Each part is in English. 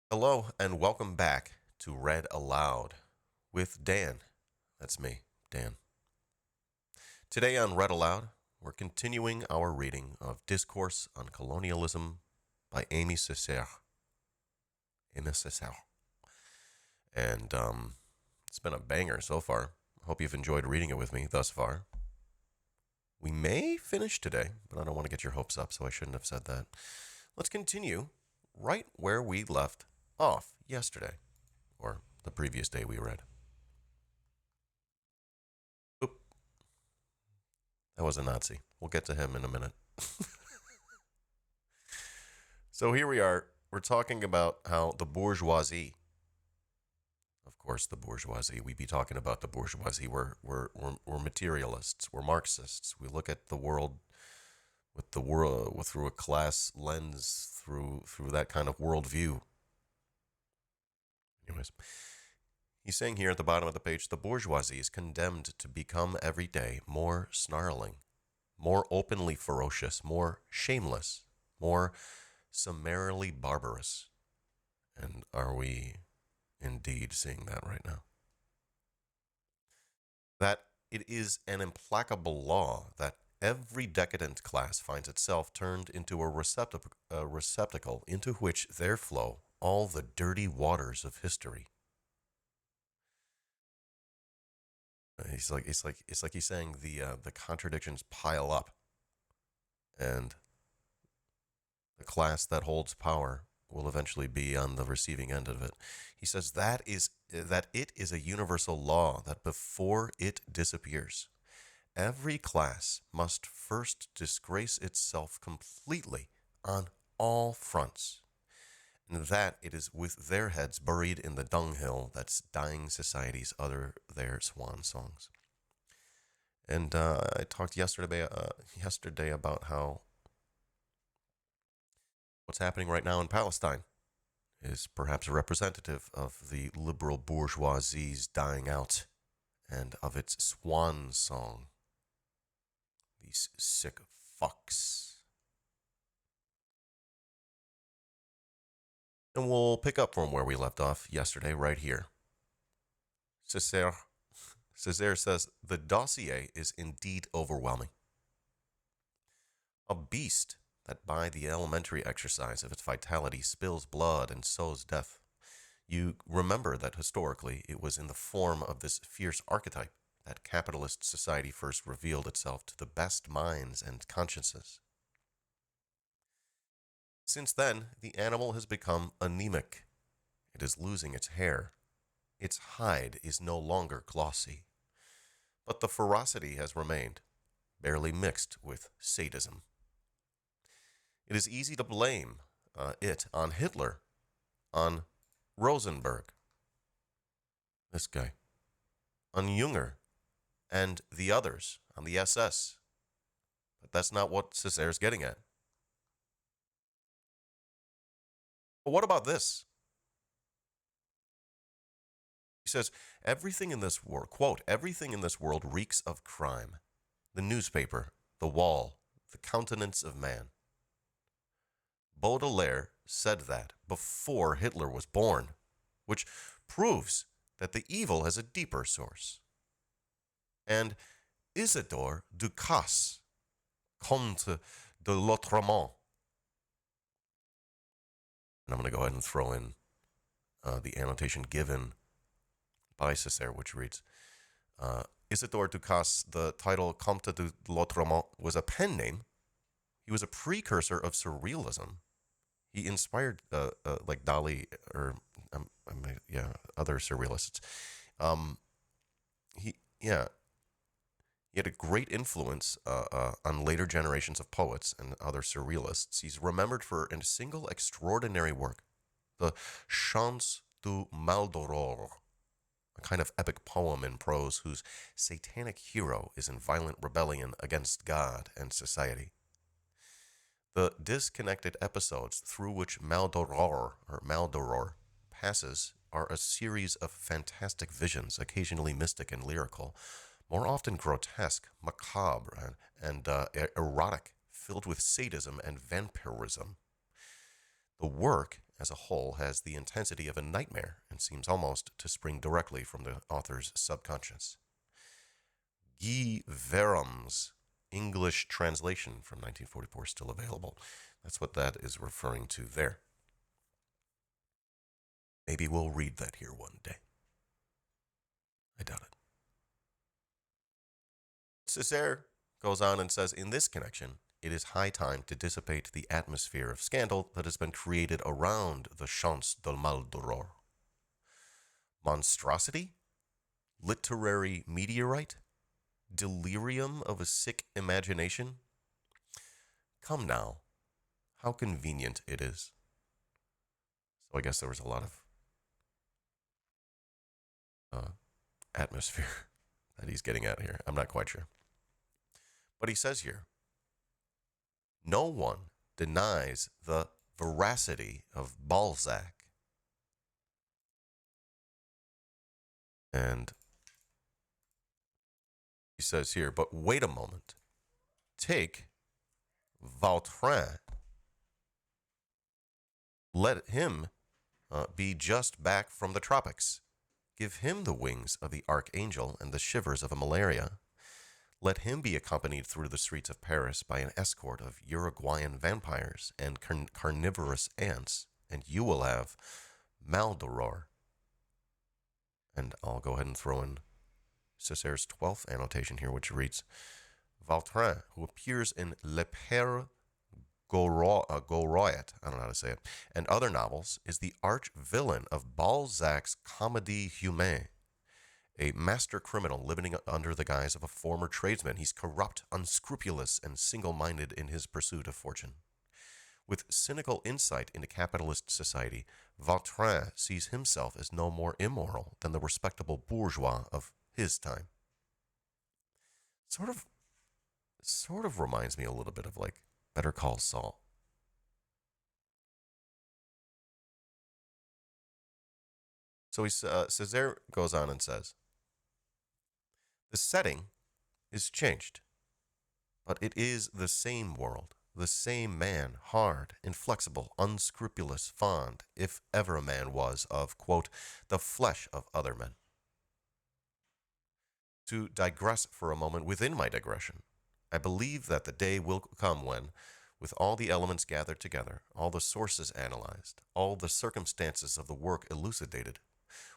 Hello and welcome back to Read Aloud with Dan. That's me, Dan. Today on Read Aloud, we're continuing our reading of Discourse on Colonialism by Aimé Césaire. Aimé Césaire. And it's been a banger so far. Hope you've enjoyed reading it with me thus far. We may finish today, but I don't want to get your hopes up, so I shouldn't have said that. Let's continue right where we left off yesterday, or the previous day we read. Oop, that was a Nazi. We'll get to him in a minute. So here we are. We're talking about how the bourgeoisie, of course, the bourgeoisie, we be talking about the bourgeoisie. We're materialists. We're Marxists. We look at the world through a class lens, through that kind of worldview. Anyways, he's saying here at the bottom of the page, the bourgeoisie is condemned to become every day more snarling, more openly ferocious, more shameless, more summarily barbarous. And are we indeed seeing that right now? That it is an implacable law that every decadent class finds itself turned into a receptacle into which there flow all the dirty waters of history. It's like he's saying the contradictions pile up, and the class that holds power will eventually be on the receiving end of it. He says that it is a universal law that before it disappears, every class must first disgrace itself completely on all fronts, and that it is with their heads buried in the dunghill that dying societies utter their swan songs. And I talked yesterday about how what's happening right now in Palestine is perhaps representative of the liberal bourgeoisie's dying out and of its swan song. These sick fucks. And we'll pick up from where we left off yesterday, right here. Césaire says, the dossier is indeed overwhelming. A beast that by the elementary exercise of its vitality spills blood and sows death. You remember that historically it was in the form of this fierce archetype that capitalist society first revealed itself to the best minds and consciences. Since then, the animal has become anemic. It is losing its hair. Its hide is no longer glossy. But the ferocity has remained, barely mixed with sadism. It is easy to blame it on Hitler, on Rosenberg, this guy, on Junger, and the others, on the SS. But that's not what Césaire's getting at. But what about this? He says, everything in this world, quote, everything in this world reeks of crime. The newspaper, the wall, the countenance of man. Baudelaire said that before Hitler was born, which proves that the evil has a deeper source. And Isidore Ducasse, Comte de l'Autrement, and I'm going to go ahead and throw in the annotation given by Césaire, which reads, Isidore Ducasse, the title Comte de l'Autrement was a pen name. He was a precursor of surrealism. He inspired like Dali or other surrealists. He had a great influence on later generations of poets and other surrealists. He's remembered for a single extraordinary work, the Chants du Maldoror, a kind of epic poem in prose whose satanic hero is in violent rebellion against God and society. The disconnected episodes through which Maldoror passes are a series of fantastic visions, occasionally mystic and lyrical, more often grotesque, macabre, and erotic, filled with sadism and vampirism. The work, as a whole has the intensity of a nightmare and seems almost to spring directly from the author's subconscious. Guy Verum's English translation from 1944 is still available. That's what that is referring to there. Maybe we'll read that here one day. I doubt it. Césaire goes on and says, in this connection, it is high time to dissipate the atmosphere of scandal that has been created around the Chance de Maldoror. Monstrosity? Literary meteorite? Delirium of a sick imagination? Come now, how convenient it is. So I guess there was a lot of atmosphere that he's getting at here. I'm not quite sure. But he says here, no one denies the veracity of Balzac. And he says here, but wait a moment. Take Vautrin. Let him be just back from the tropics. Give him the wings of the archangel and the shivers of a malaria. Let him be accompanied through the streets of Paris by an escort of Uruguayan vampires and carnivorous ants, and you will have Maldoror. And I'll go ahead and throw in Césaire's 12th annotation here, which reads, Vautrin, who appears in Le Père Gauroit, I don't know how to say it, and other novels, is the arch-villain of Balzac's Comédie Humaine. A master criminal living under the guise of a former tradesman. He's corrupt, unscrupulous, and single-minded in his pursuit of fortune. With cynical insight into capitalist society, Vautrin sees himself as no more immoral than the respectable bourgeois of his time. Sort of reminds me a little bit of like Better Call Saul. So Césaire goes on and says, the setting is changed, but it is the same world, the same man, hard, inflexible, unscrupulous, fond, if ever a man was, of, quote, the flesh of other men. To digress for a moment within my digression, I believe that the day will come when, with all the elements gathered together, all the sources analyzed, all the circumstances of the work elucidated,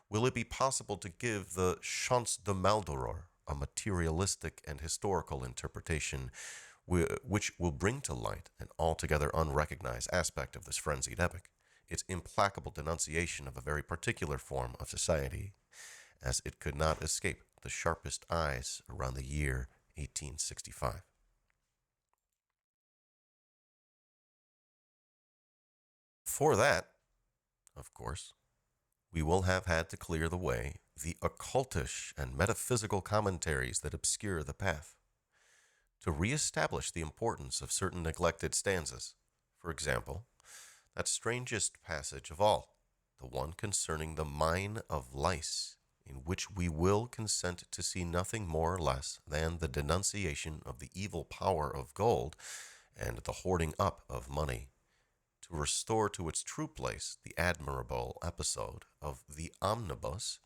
will it be possible to give the Chance de Maldoror a materialistic and historical interpretation which will bring to light an altogether unrecognized aspect of this frenzied epic, its implacable denunciation of a very particular form of society, as it could not escape the sharpest eyes around the year 1865. For that, of course, we will have had to clear the way the occultish and metaphysical commentaries that obscure the path, to reestablish the importance of certain neglected stanzas. For example, that strangest passage of all, the one concerning the mine of lice, in which we will consent to see nothing more or less than the denunciation of the evil power of gold and the hoarding up of money, to restore to its true place the admirable episode of the omnibus.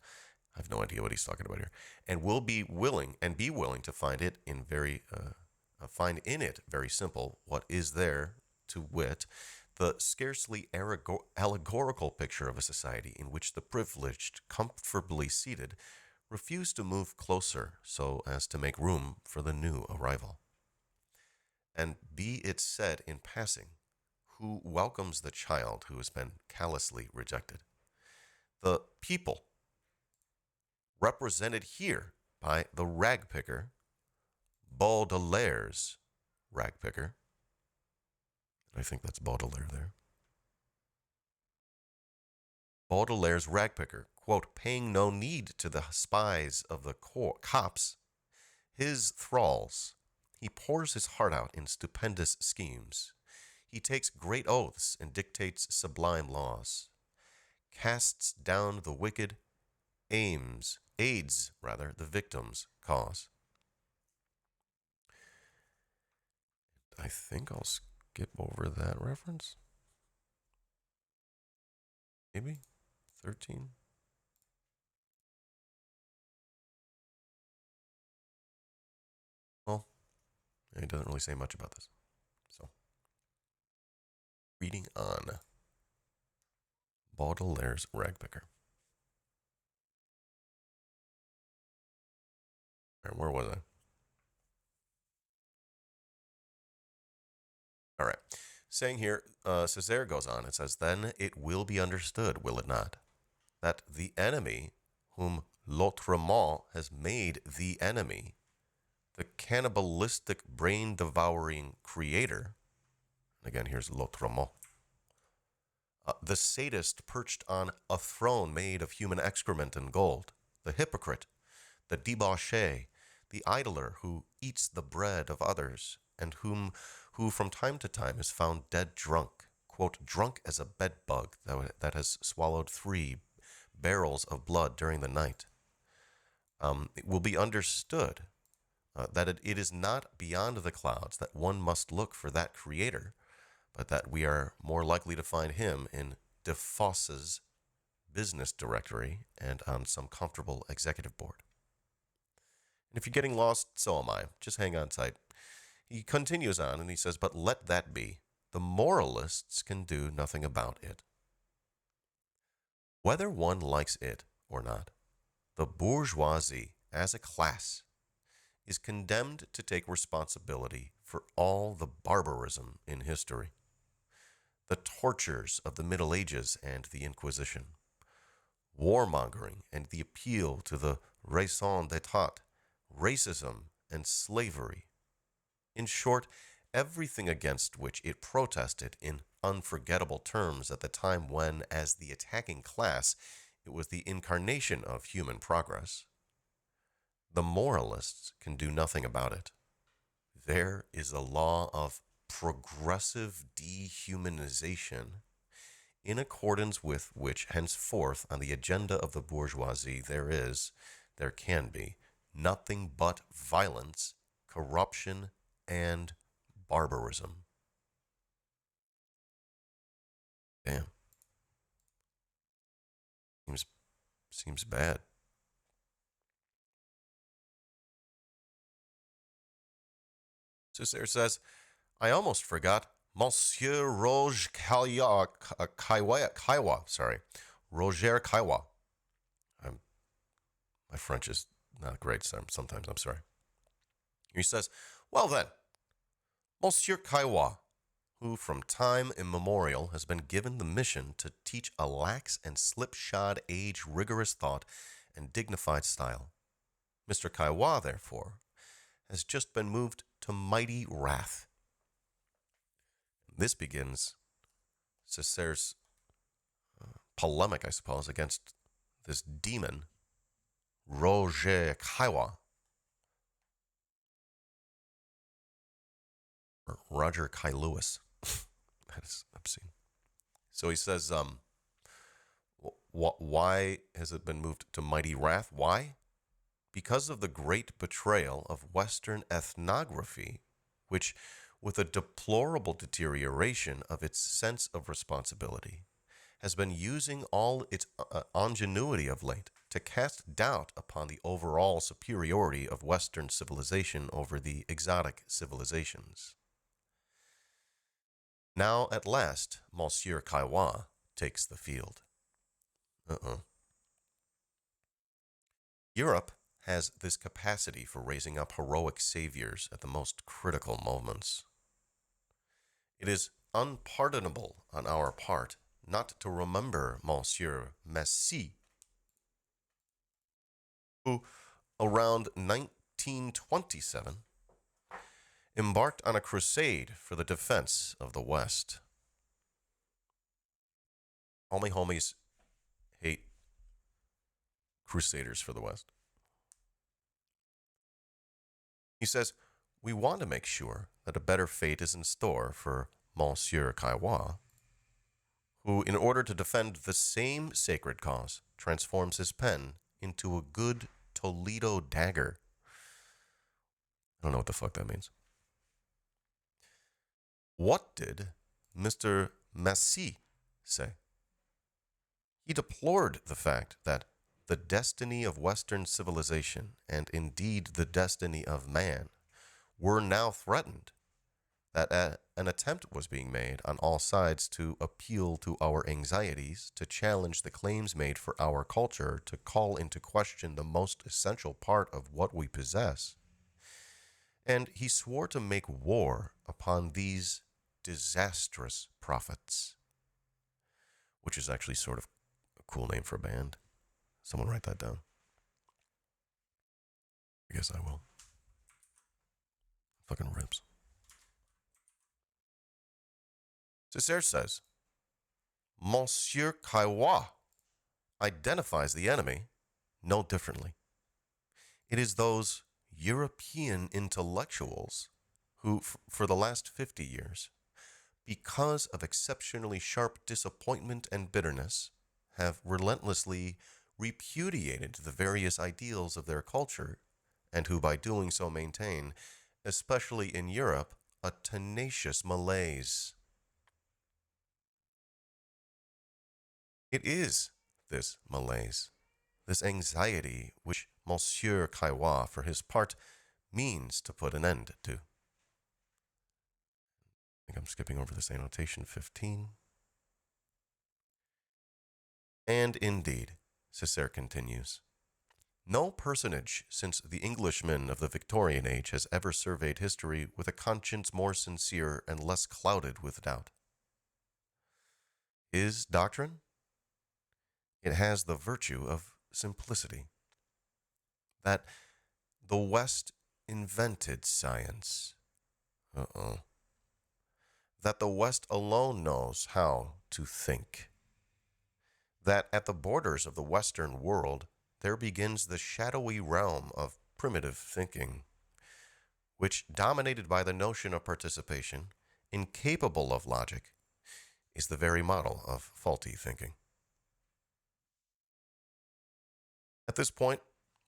I have no idea what he's talking about here, and will be willing to find it very simple what is there, to wit, the scarcely allegorical picture of a society in which the privileged, comfortably seated, refuse to move closer so as to make room for the new arrival. And be it said in passing, who welcomes the child who has been callously rejected? The people, represented here by the ragpicker, Baudelaire's ragpicker. I think that's Baudelaire there. Baudelaire's ragpicker, quote, paying no need to the spies of the cops, his thralls, he pours his heart out in stupendous schemes. He takes great oaths and dictates sublime laws, casts down the wicked, aids the victim's cause. I think I'll skip over that reference. maybe 13. Well, he doesn't really say much about this. So, reading on. Baudelaire's Ragpicker. All right, where was I? All right. Saying here, Césaire goes on. It says, then it will be understood, will it not, that the enemy whom l'autrement has made the enemy, the cannibalistic brain-devouring creator, again, here's l'autrement, the sadist perched on a throne made of human excrement and gold, the hypocrite, the debauchee, the idler who eats the bread of others, and who from time to time is found dead drunk, quote, drunk as a bedbug that has swallowed 3 barrels of blood during the night. It will be understood that it is not beyond the clouds that one must look for that creator, but that we are more likely to find him in Defosse's business directory and on some comfortable executive board. And if you're getting lost, so am I. Just hang on tight. He continues on and he says, but let that be. The moralists can do nothing about it. Whether one likes it or not, the bourgeoisie as a class is condemned to take responsibility for all the barbarism in history. The tortures of the Middle Ages and the Inquisition, warmongering and the appeal to the raison d'etre, racism and slavery. In short, everything against which it protested in unforgettable terms at the time when, as the attacking class, it was the incarnation of human progress. The moralists can do nothing about it. There is a law of progressive dehumanization in accordance with which henceforth on the agenda of the bourgeoisie there can be, nothing but violence, corruption, and barbarism. Damn. Seems bad. Césaire says, I almost forgot Monsieur Roger Caillois, Roger Caillois. My French is not great sometimes, I'm sorry. He says, well then, Monsieur Caillois, who from time immemorial has been given the mission to teach a lax and slipshod age rigorous thought and dignified style. Mr. Caillois, therefore, has just been moved to mighty wrath. This begins Césaire's polemic, I suppose, against this demon, Roger Caillois, or Roger Caillois. That is obscene. So he says, why has it been moved to mighty wrath? Why? Because of the great betrayal of Western ethnography, which, with a deplorable deterioration of its sense of responsibility, has been using all its ingenuity of late to cast doubt upon the overall superiority of Western civilization over the exotic civilizations. Now, at last, Monsieur Caillois takes the field. Europe has this capacity for raising up heroic saviors at the most critical moments. It is unpardonable on our part not to remember Monsieur Massy, who, around 1927, embarked on a crusade for the defense of the West. All my homies hate crusaders for the West. He says, we want to make sure that a better fate is in store for Monsieur Caillois, who, in order to defend the same sacred cause, transforms his pen into a good Toledo dagger. I don't know what the fuck that means. What did Mr. Massy say? He deplored the fact that the destiny of Western civilization, and indeed the destiny of man, were now threatened, that an attempt was being made on all sides to appeal to our anxieties, to challenge the claims made for our culture, to call into question the most essential part of what we possess. And he swore to make war upon these disastrous prophets, which is actually sort of a cool name for a band. Someone write that down. I guess I will. Fucking rips. Césaire says, Monsieur Caillois identifies the enemy no differently. It is those European intellectuals who, for the last 50 years, because of exceptionally sharp disappointment and bitterness, have relentlessly repudiated the various ideals of their culture, and who by doing so maintain, especially in Europe, a tenacious malaise. It is this malaise, this anxiety, which Monsieur Caillois, for his part, means to put an end to. I think I'm skipping over this annotation 15. And indeed, Césaire continues, no personage since the Englishmen of the Victorian age has ever surveyed history with a conscience more sincere and less clouded with doubt. His doctrine? It has the virtue of simplicity. That the West invented science. That the West alone knows how to think. That at the borders of the Western world, there begins the shadowy realm of primitive thinking, which, dominated by the notion of participation, incapable of logic, is the very model of faulty thinking. At this point,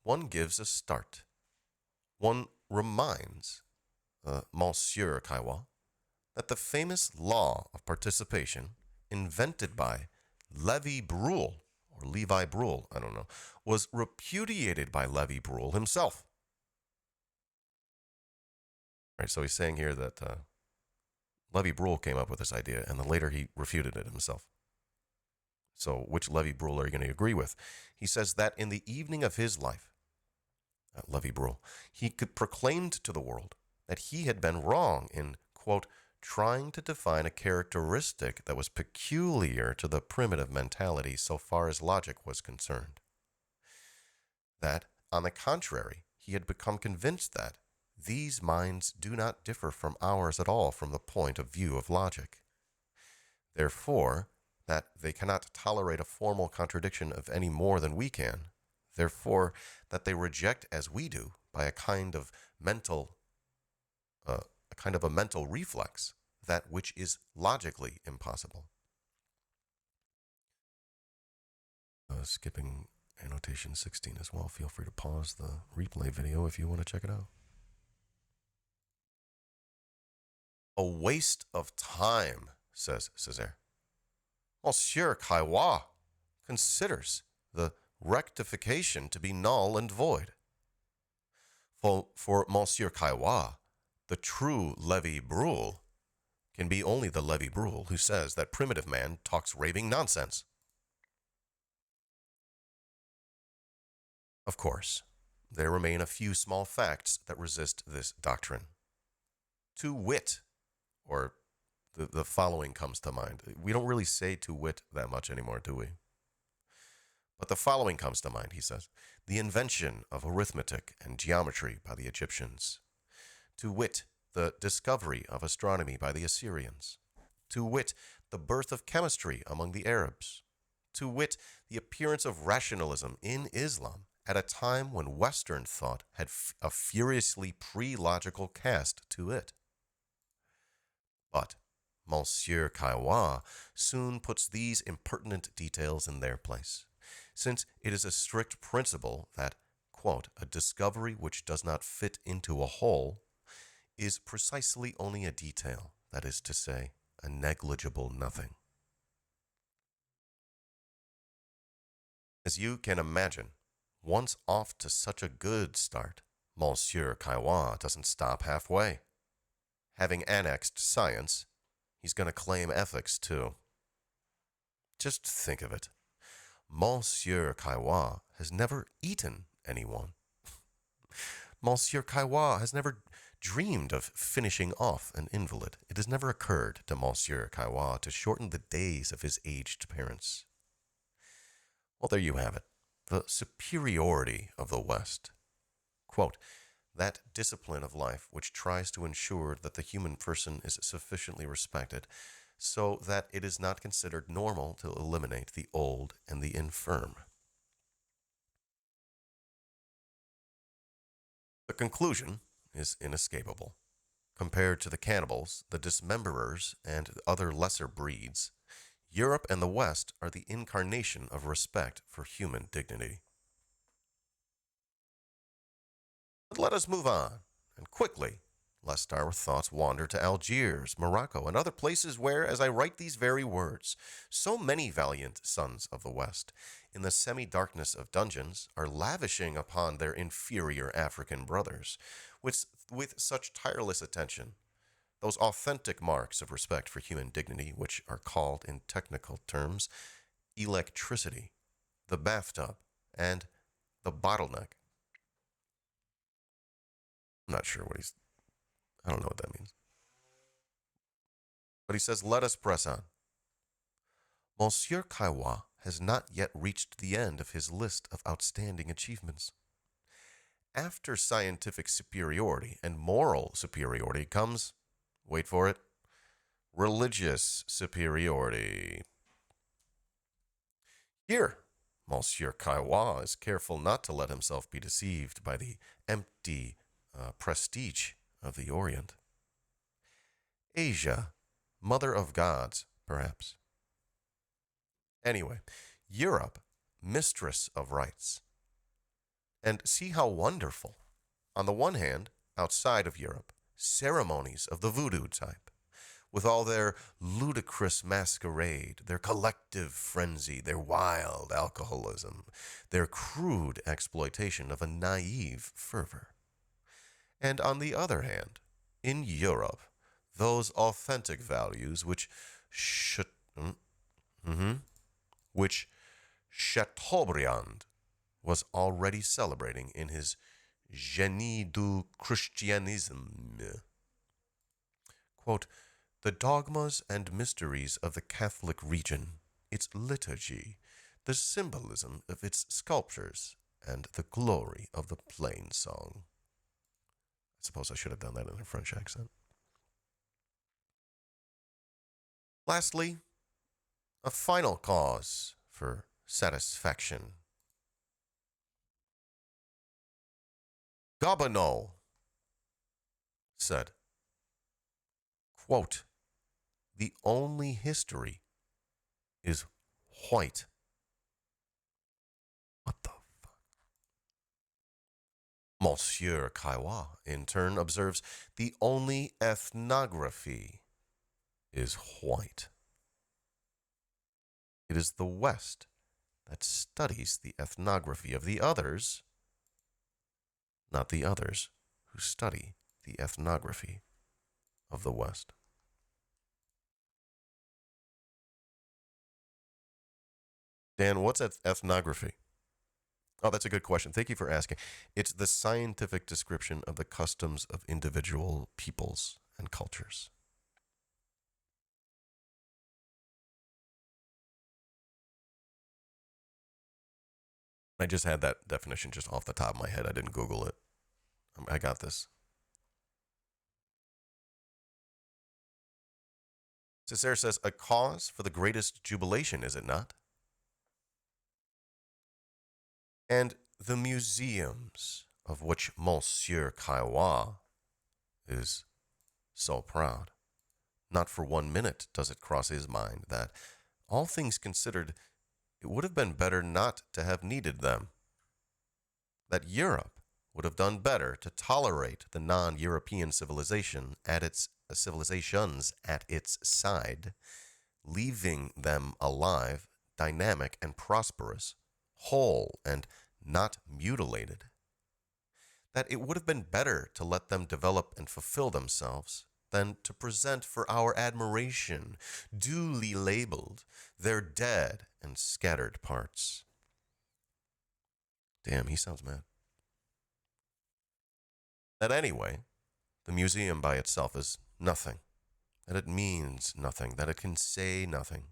one gives a start. One reminds Monsieur Caillois that the famous law of participation, invented by Levi Brule, or Levi Brule, I don't know, was repudiated by Levi Brule himself. Right, so he's saying here that Levi Brule came up with this idea, and then later he refuted it himself. So which Levi Brule are you going to agree with? He says that in the evening of his life, Levi Brule, he proclaimed to the world that he had been wrong in, quote, trying to define a characteristic that was peculiar to the primitive mentality so far as logic was concerned. That, on the contrary, he had become convinced that these minds do not differ from ours at all from the point of view of logic. Therefore, that they cannot tolerate a formal contradiction of any more than we can. Therefore, that they reject as we do by a kind of a mental reflex that which is logically impossible. Skipping annotation 16 as well. Feel free to pause the replay video if you want to check it out. A waste of time, says Césaire. Monsieur Caillois considers the rectification to be null and void. For Monsieur Caillois, the true Levi Brule can be only the Levi Brule who says that primitive man talks raving nonsense. Of course, there remain a few small facts that resist this doctrine. To wit, or the following comes to mind. We don't really say to wit that much anymore, do we? But the following comes to mind, he says. The invention of arithmetic and geometry by the Egyptians. To wit, the discovery of astronomy by the Assyrians. To wit, the birth of chemistry among the Arabs. To wit, the appearance of rationalism in Islam at a time when Western thought had a furiously pre-logical cast to it. But Monsieur Caillois soon puts these impertinent details in their place, since it is a strict principle that, quote, a discovery which does not fit into a whole is precisely only a detail, that is to say, a negligible nothing. As you can imagine, once off to such a good start, Monsieur Kaiwa doesn't stop halfway. Having annexed science, he's going to claim ethics too. Just think of it. Monsieur Kaiwa has never eaten anyone. Monsieur Kaiwa has never dreamed of finishing off an invalid. It has never occurred to Monsieur Kaiwa to shorten the days of his aged parents. Well, there you have it. The superiority of the West. Quote, that discipline of life which tries to ensure that the human person is sufficiently respected so that it is not considered normal to eliminate the old and the infirm. The conclusion is inescapable. Compared to the cannibals, the dismemberers, and other lesser breeds, Europe and the West are the incarnation of respect for human dignity. But let us move on, and quickly, lest our thoughts wander to Algiers, Morocco, and other places where, as I write these very words, so many valiant sons of the West, in the semi-darkness of dungeons, are lavishing upon their inferior African brothers, with such tireless attention, those authentic marks of respect for human dignity, which are called in technical terms electricity, the bathtub, and the bottleneck. I'm not sure I don't know what that means. But he says, let us press on. Monsieur Kaiwa has not yet reached the end of his list of outstanding achievements. After scientific superiority and moral superiority comes, wait for it, religious superiority. Here, Monsieur Kaiwa is careful not to let himself be deceived by the empty prestige of the Orient. Asia, mother of gods, perhaps. Anyway, Europe, mistress of rights. And see how wonderful. On the one hand, outside of Europe, ceremonies of the voodoo type, with all their ludicrous masquerade, their collective frenzy, their wild alcoholism, their crude exploitation of a naive fervor. And on the other hand, in Europe, those authentic values which Chateaubriand was already celebrating in his Génie du Christianisme. Quote, the dogmas and mysteries of the Catholic region, its liturgy, the symbolism of its sculptures, and the glory of the plain song. I suppose I should have done that in a French accent. Lastly, a final cause for satisfaction. Gobineau said, quote, the only history is white. What the fuck? Monsieur Kaiwa, in turn, observes, the only ethnography is white. It is the West that studies the ethnography of the others, not the others who study the ethnography of the West. Dan, what's ethnography? Oh, that's a good question. Thank you for asking. It's the scientific description of the customs of individual peoples and cultures. I just had that definition just off the top of my head. I didn't Google it. I got this. Césaire says, a cause for the greatest jubilation, is it not? And the museums of which Monsieur Kaiwa is so proud. Not for 1 minute does it cross his mind that, all things considered, it would have been better not to have needed them. That Europe would have done better to tolerate the non-European civilizations at its side, leaving them alive, dynamic, and prosperous, whole, and not mutilated, that it would have been better to let them develop and fulfill themselves than to present for our admiration, duly labeled, their dead and scattered parts. Damn, he sounds mad. That anyway, the museum by itself is nothing, that it means nothing, that it can say nothing.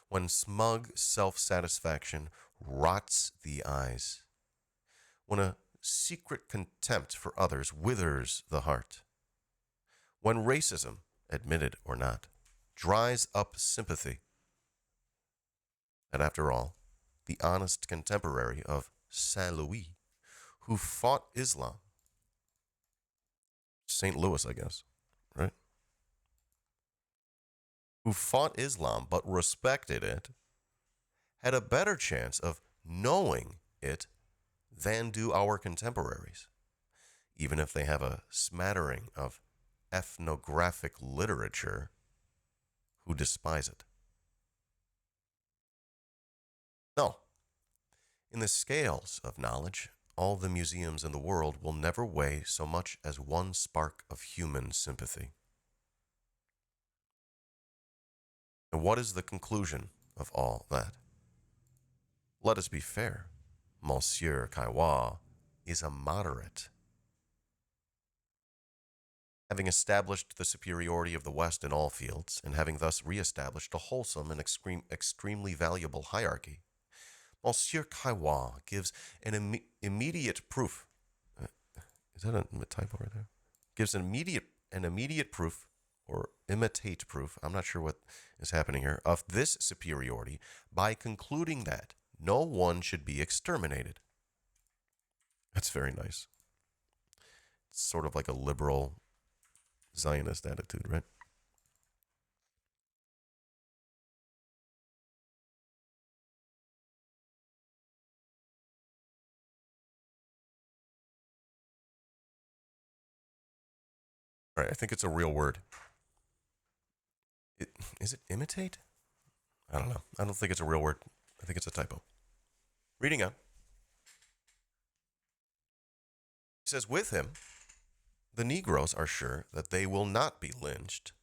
When smug self-satisfaction rots the eyes, when a secret contempt for others withers the heart, when racism, admitted or not, dries up sympathy, and after all, the honest contemporary of Saint Louis, who fought Islam, St. Louis, I guess, right? Who fought Islam but respected it, had a better chance of knowing it than do our contemporaries, even if they have a smattering of ethnographic literature who despise it. No, in the scales of knowledge, all the museums in the world will never weigh so much as one spark of human sympathy. And what is the conclusion of all that? Let us be fair. Monsieur Caillois is a moderate. Having established the superiority of the West in all fields, and having thus reestablished a wholesome and extremely valuable hierarchy, Monsieur Caillois gives an immediate proof. Is that a typo right there? Gives an immediate proof, or imitate proof, I'm not sure what is happening here, of this superiority by concluding that no one should be exterminated. That's very nice. It's sort of like a liberal Zionist attitude, right? All right, I think it's a real word. Is it imitate? I don't know. I don't think it's a real word. I think it's a typo. Reading on. He says, with him, the Negroes are sure that they will not be lynched.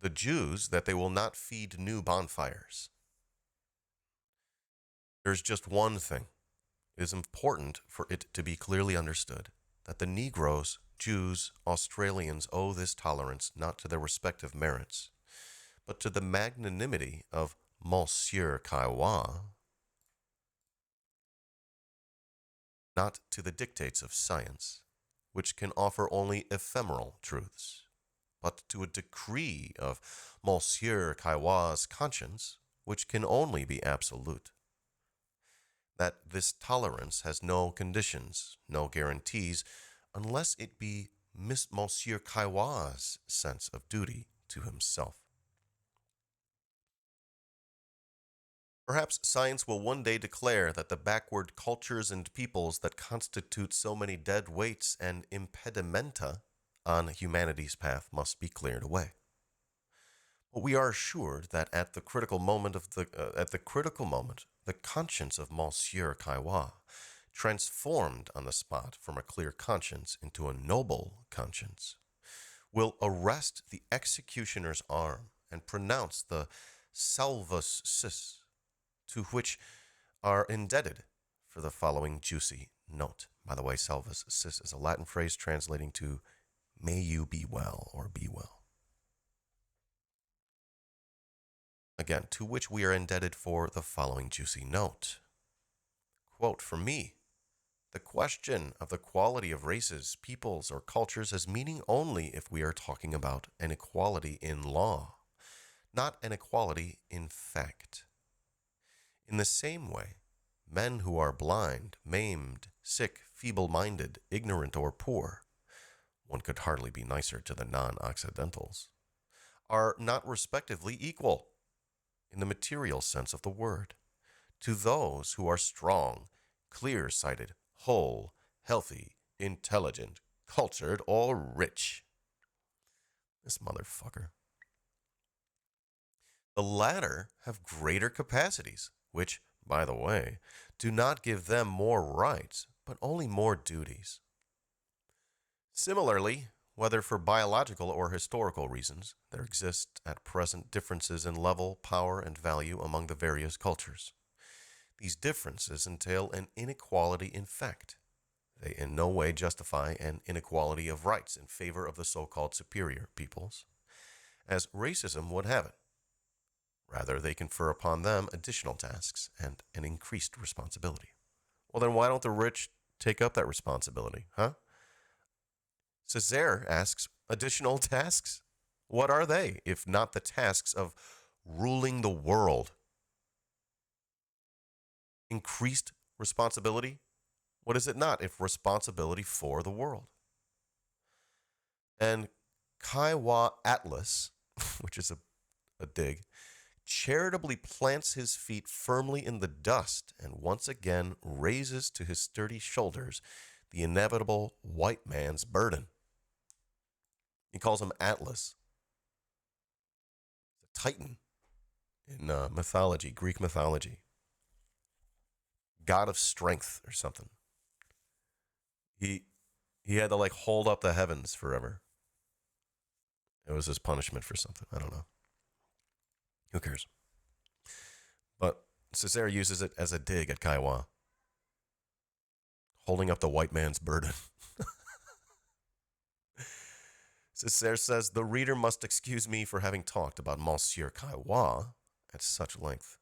The Jews that they will not feed new bonfires. There's just one thing. It is important for it to be clearly understood that the Negroes, Jews, Australians owe this tolerance not to their respective merits, but to the magnanimity of Monsieur Caillois, not to the dictates of science, which can offer only ephemeral truths, but to a decree of Monsieur Caillois' conscience, which can only be absolute. That this tolerance has no conditions, no guarantees, unless it be Monsieur Caillois' sense of duty to himself. Perhaps science will one day declare that the backward cultures and peoples that constitute so many dead weights and impedimenta on humanity's path must be cleared away. But we are assured that at the critical moment, the conscience of Monsieur Caillois, transformed on the spot from a clear conscience into a noble conscience, will arrest the executioner's arm and pronounce the salvus sis, to which are indebted for the following juicy note. By the way, salvus sis is a Latin phrase translating to may you be well or be well. Again, to which we are indebted for the following juicy note. Quote, for me, the question of the quality of races, peoples, or cultures has meaning only if we are talking about an equality in law, not an equality in fact. In the same way, men who are blind, maimed, sick, feeble-minded, ignorant, or poor, one could hardly be nicer to the non-Occidentals, are not respectively equal, in the material sense of the word, to those who are strong, clear-sighted, whole, healthy, intelligent, cultured, or rich. This motherfucker. The latter have greater capacities, which by the way, do not give them more rights, but only more duties. Similarly, whether for biological or historical reasons, there exist at present differences in level, power, and value among the various cultures. These differences entail an inequality in fact. They in no way justify an inequality of rights in favor of the so-called superior peoples, as racism would have it. Rather, they confer upon them additional tasks and an increased responsibility. Well, then why don't the rich take up that responsibility, huh? Césaire asks, additional tasks? What are they, if not the tasks of ruling the world? Increased responsibility? What is it not if responsibility for the world? And Kaiwa Atlas, which is a dig, charitably plants his feet firmly in the dust and once again raises to his sturdy shoulders the inevitable white man's burden. He calls him Atlas, the Titan in mythology, Greek mythology, god of strength or something. He had to like hold up the heavens forever. It was his punishment for something. I don't know. Who cares? But Césaire uses it as a dig at Kaiwa, holding up the white man's burden. Césaire says, the reader must excuse me for having talked about Monsieur Kaiwa at such length.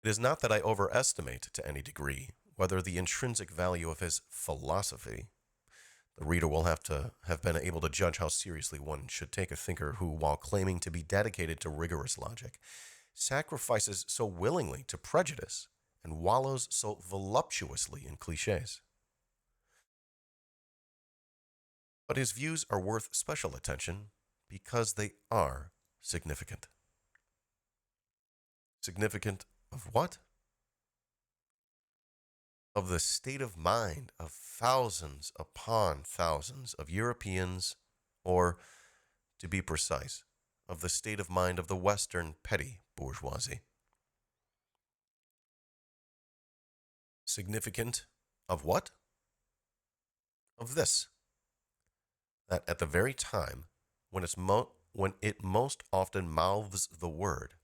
It is not that I overestimate to any degree whether the intrinsic value of his philosophy. The reader will have to have been able to judge how seriously one should take a thinker who, while claiming to be dedicated to rigorous logic, sacrifices so willingly to prejudice and wallows so voluptuously in cliches. But his views are worth special attention because they are significant. Significant of what? Of the state of mind of thousands upon thousands of Europeans, or, to be precise, of the state of mind of the Western petty bourgeoisie. Significant of what? Of this, that at the very time when it most often mouths the word,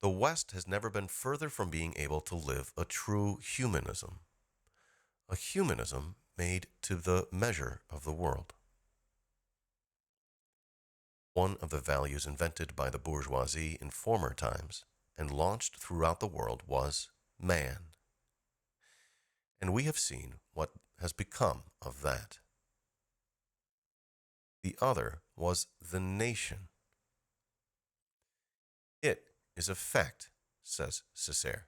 the West has never been further from being able to live a true humanism, a humanism made to the measure of the world. One of the values invented by the bourgeoisie in former times and launched throughout the world was man. And we have seen what has become of that. The other was the nation. It is a fact, says Césaire.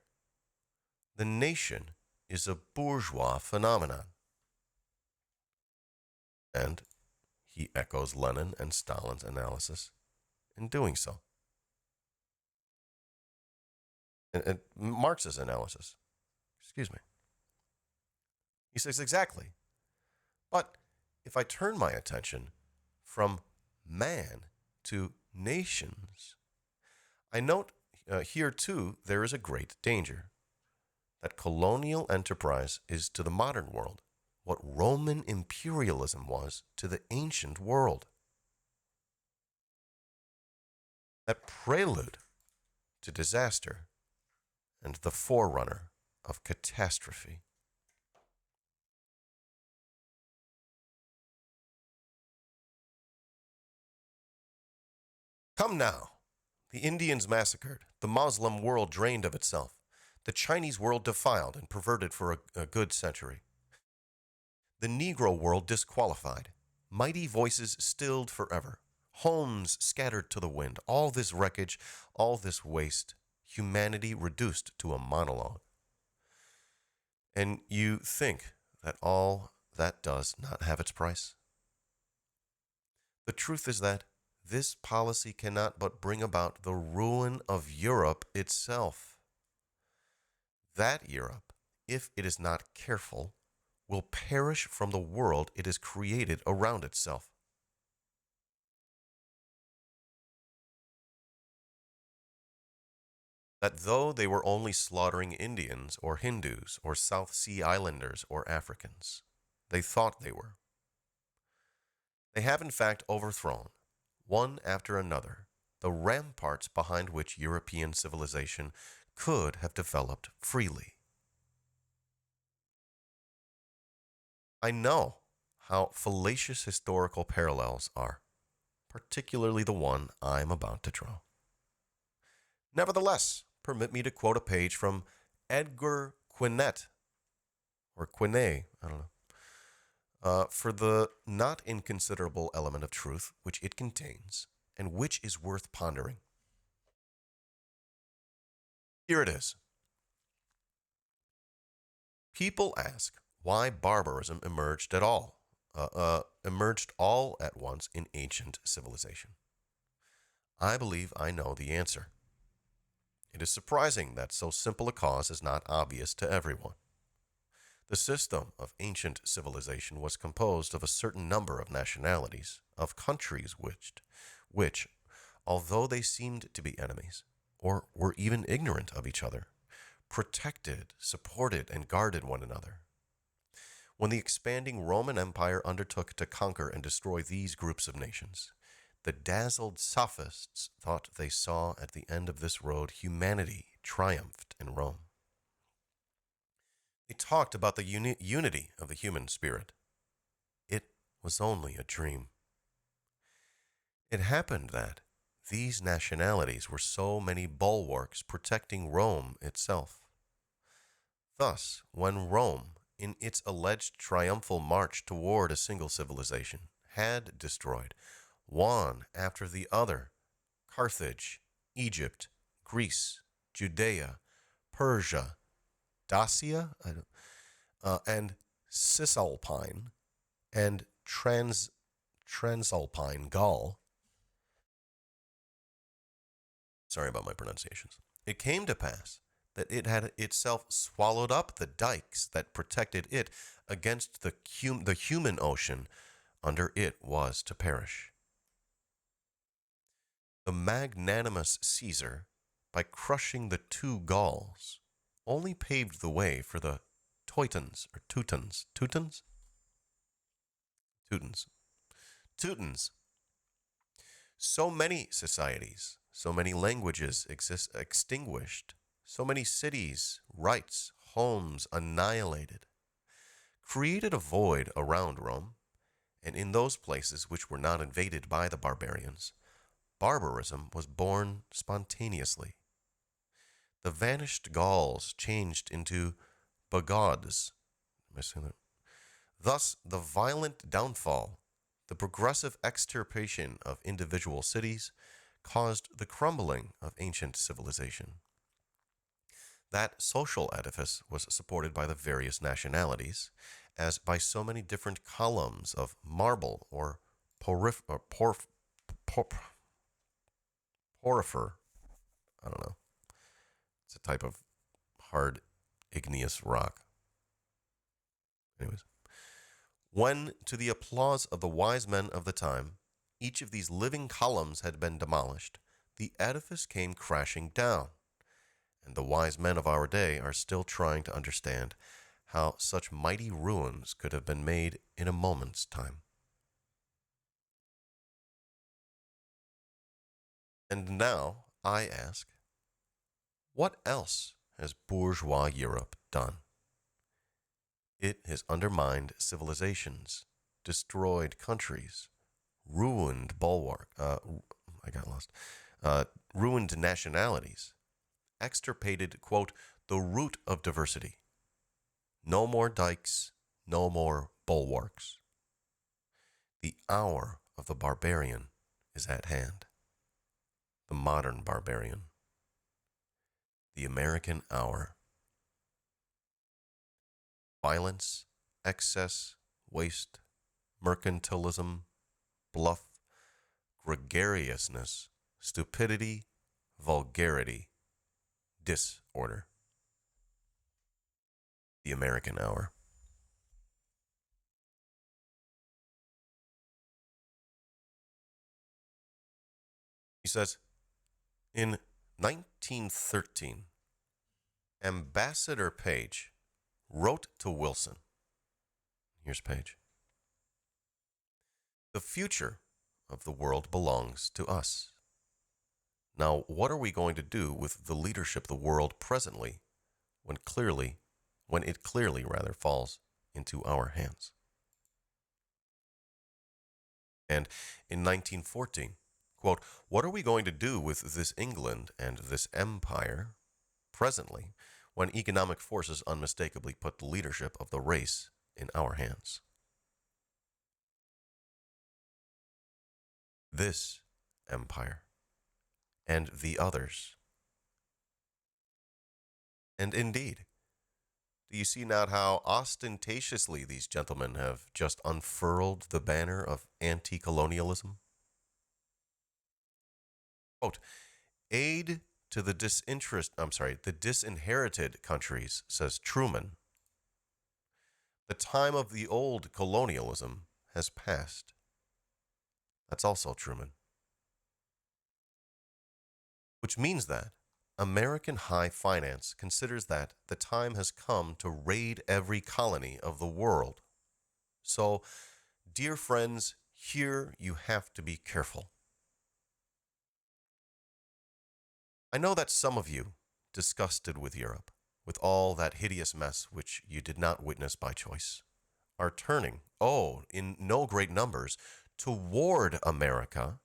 The nation is a bourgeois phenomenon. And he echoes Lenin and Stalin's analysis in doing so. And Marx's analysis. Excuse me. He says exactly. But if I turn my attention from man to nations, I note here too there is a great danger. That colonial enterprise is to the modern world what Roman imperialism was to the ancient world. That prelude to disaster and the forerunner of catastrophe. Come now. The Indians massacred, the Muslim world drained of itself, the Chinese world defiled and perverted for a good century. The Negro world disqualified, mighty voices stilled forever, homes scattered to the wind, all this wreckage, all this waste, humanity reduced to a monologue. And you think that all that does not have its price? The truth is that this policy cannot but bring about the ruin of Europe itself. That Europe, if it is not careful, will perish from the world it has created around itself. that though they were only slaughtering Indians or Hindus or South Sea Islanders or Africans, they thought they were. They have in fact overthrown, one after another, the ramparts behind which European civilization could have developed freely. I know how fallacious historical parallels are, particularly the one I'm about to draw. Nevertheless, permit me to quote a page from Edgar Quinet, or Quinet, I don't know, for the not inconsiderable element of truth which it contains, and which is worth pondering. Here it is. People ask why barbarism emerged all at once in ancient civilization. I believe I know the answer. It is surprising that so simple a cause is not obvious to everyone. The system of ancient civilization was composed of a certain number of nationalities, of countries which, although they seemed to be enemies, or were even ignorant of each other, protected, supported, and guarded one another. When the expanding Roman Empire undertook to conquer and destroy these groups of nations, the dazzled sophists thought they saw at the end of this road humanity triumphed in Rome. They talked about the unity of the human spirit. It was only a dream. It happened that these nationalities were so many bulwarks protecting Rome itself. Thus, when Rome, in its alleged triumphal march toward a single civilization, had destroyed, one after the other, Carthage, Egypt, Greece, Judea, Persia, Dacia, and Cisalpine, and Transalpine Gaul. Sorry about my pronunciations. It came to pass that it had itself swallowed up the dikes that protected it against the human ocean under it was to perish. The magnanimous Caesar, by crushing the two Gauls, only paved the way for the Teutons, or Teutons. Teutons? Teutons. Teutons. So many societies, so many languages extinguished, so many cities, rights, homes annihilated, created a void around Rome, and in those places which were not invaded by the barbarians, barbarism was born spontaneously. The vanished Gauls changed into Bagauds. Am I saying that? Thus, the violent downfall, the progressive extirpation of individual cities, caused the crumbling of ancient civilization. That social edifice was supported by the various nationalities, as by so many different columns of marble or porphyr. I don't know. It's a type of hard igneous rock. Anyways, when, to the applause of the wise men of the time, each of these living columns had been demolished, the edifice came crashing down, and the wise men of our day are still trying to understand how such mighty ruins could have been made in a moment's time. And now, I ask, what else has bourgeois Europe done? It has undermined civilizations, destroyed countries, ruined ruined nationalities, extirpated, quote, the root of diversity. No more dikes, no more bulwarks. The hour of the barbarian is at hand. The modern barbarian. The American hour. Violence, excess, waste, mercantilism, bluff, gregariousness, stupidity, vulgarity, disorder. The American hour. He says, in 1913, Ambassador Page wrote to Wilson. Here's Page. The future of the world belongs to us. Now, what are we going to do with the leadership of the world presently when it clearly falls into our hands? And in 1914, quote, what are we going to do with this England and this empire presently when economic forces unmistakably put the leadership of the race in our hands? This empire and the others. And indeed, do you see not how ostentatiously these gentlemen have just unfurled the banner of anti-colonialism? Quote, aid to the disinherited countries, says Truman. The time of the old colonialism has passed. That's also Truman. Which means that American high finance considers that the time has come to raid every colony of the world. So, dear friends, here you have to be careful. I know that some of you, disgusted with Europe, with all that hideous mess which you did not witness by choice, are turning, in no great numbers, toward America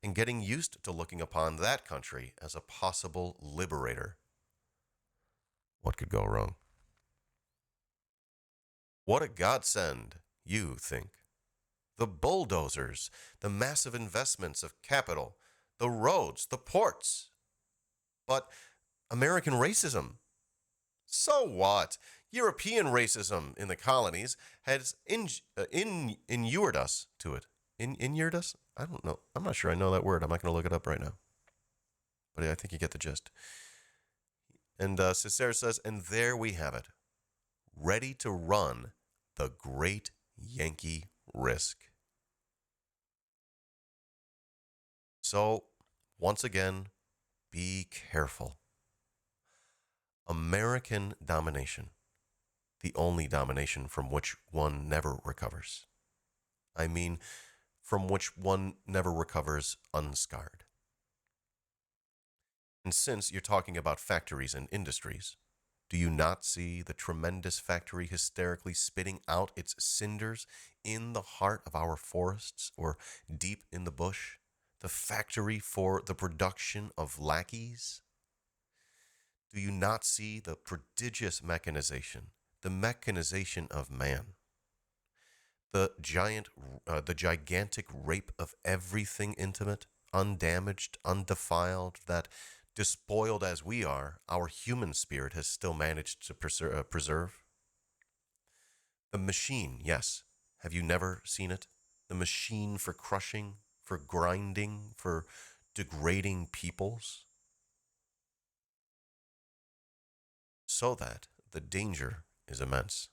and getting used to looking upon that country as a possible liberator. What could go wrong? What a godsend, you think. The bulldozers, the massive investments of capital, the roads, the ports. But American racism? So what? European racism in the colonies has inured us to it. Inured us? I don't know. I'm not sure I know that word. I'm not going to look it up right now. But I think you get the gist. And Césaire says, and there we have it. Ready to run the great Yankee risk. So, once again, be careful. American domination, the only domination from which one never recovers. I mean, from which one never recovers unscarred. And since you're talking about factories and industries, do you not see the tremendous factory hysterically spitting out its cinders in the heart of our forests or deep in the bush? The factory for the production of lackeys? Do you not see the prodigious mechanization, the mechanization of man? The gigantic rape of everything intimate, undamaged, undefiled, that, despoiled as we are, our human spirit has still managed to preserve? The machine, yes. Have you never seen it? The machine for crushing, for grinding, for degrading peoples? So that the danger is immense.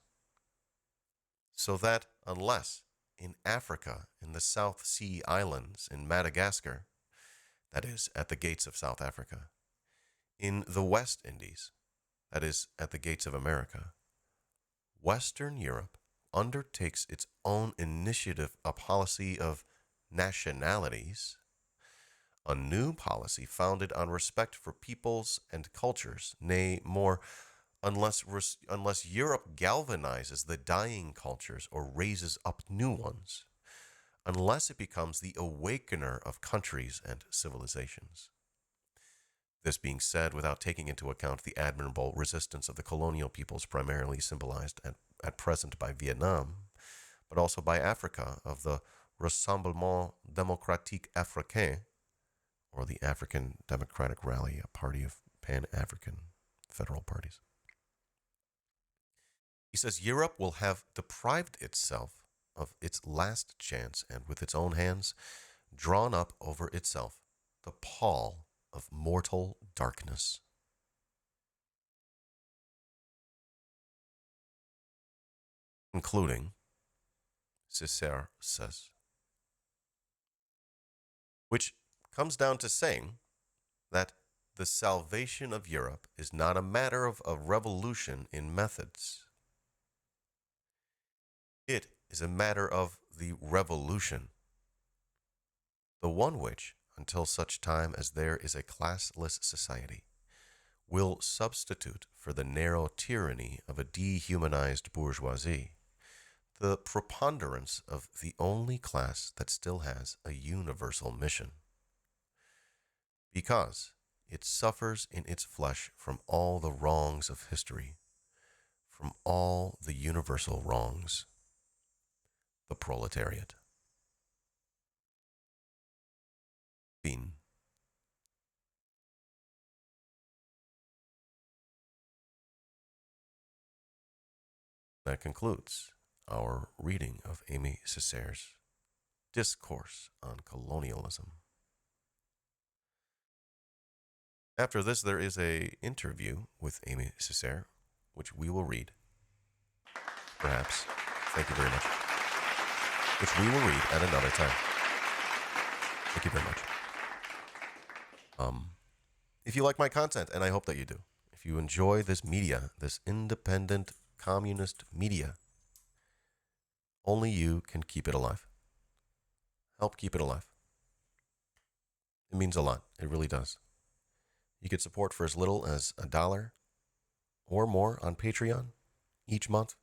So that unless in Africa, in the South Sea Islands, in Madagascar, that is, at the gates of South Africa, in the West Indies, that is, at the gates of America, Western Europe undertakes its own initiative, a policy of nationalities, a new policy founded on respect for peoples and cultures, nay, more, unless Europe galvanizes the dying cultures or raises up new ones, unless it becomes the awakener of countries and civilizations. This being said, without taking into account the admirable resistance of the colonial peoples, primarily symbolized at present by Vietnam, but also by Africa, of the Rassemblement Démocratique Africain, or the African Democratic Rally, a party of Pan-African federal parties. He says Europe will have deprived itself of its last chance and with its own hands drawn up over itself the pall of mortal darkness. Concluding, Césaire says, which comes down to saying that the salvation of Europe is not a matter of a revolution in methods. It is a matter of the revolution, the one which, until such time as there is a classless society, will substitute for the narrow tyranny of a dehumanized bourgeoisie the preponderance of the only class that still has a universal mission. Because it suffers in its flesh from all the wrongs of history, from all the universal wrongs, the proletariat. Fin. That concludes our reading of Aimé Césaire's Discourse on Colonialism. After this, there is an interview with Aimé Césaire, which we will read. Perhaps. Thank you very much. Which we will read at another time. Thank you very much. If you like my content, and I hope that you do, if you enjoy this media, this independent communist media, only you can keep it alive. Help keep it alive. It means a lot. It really does. You could support for as little as $1 or more on Patreon each month.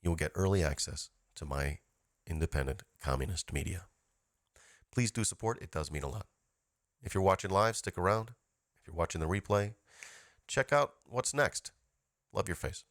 You will get early access to my independent communist media. Please do support. It does mean a lot. If you're watching live, stick around. If you're watching the replay, check out what's next. Love your face.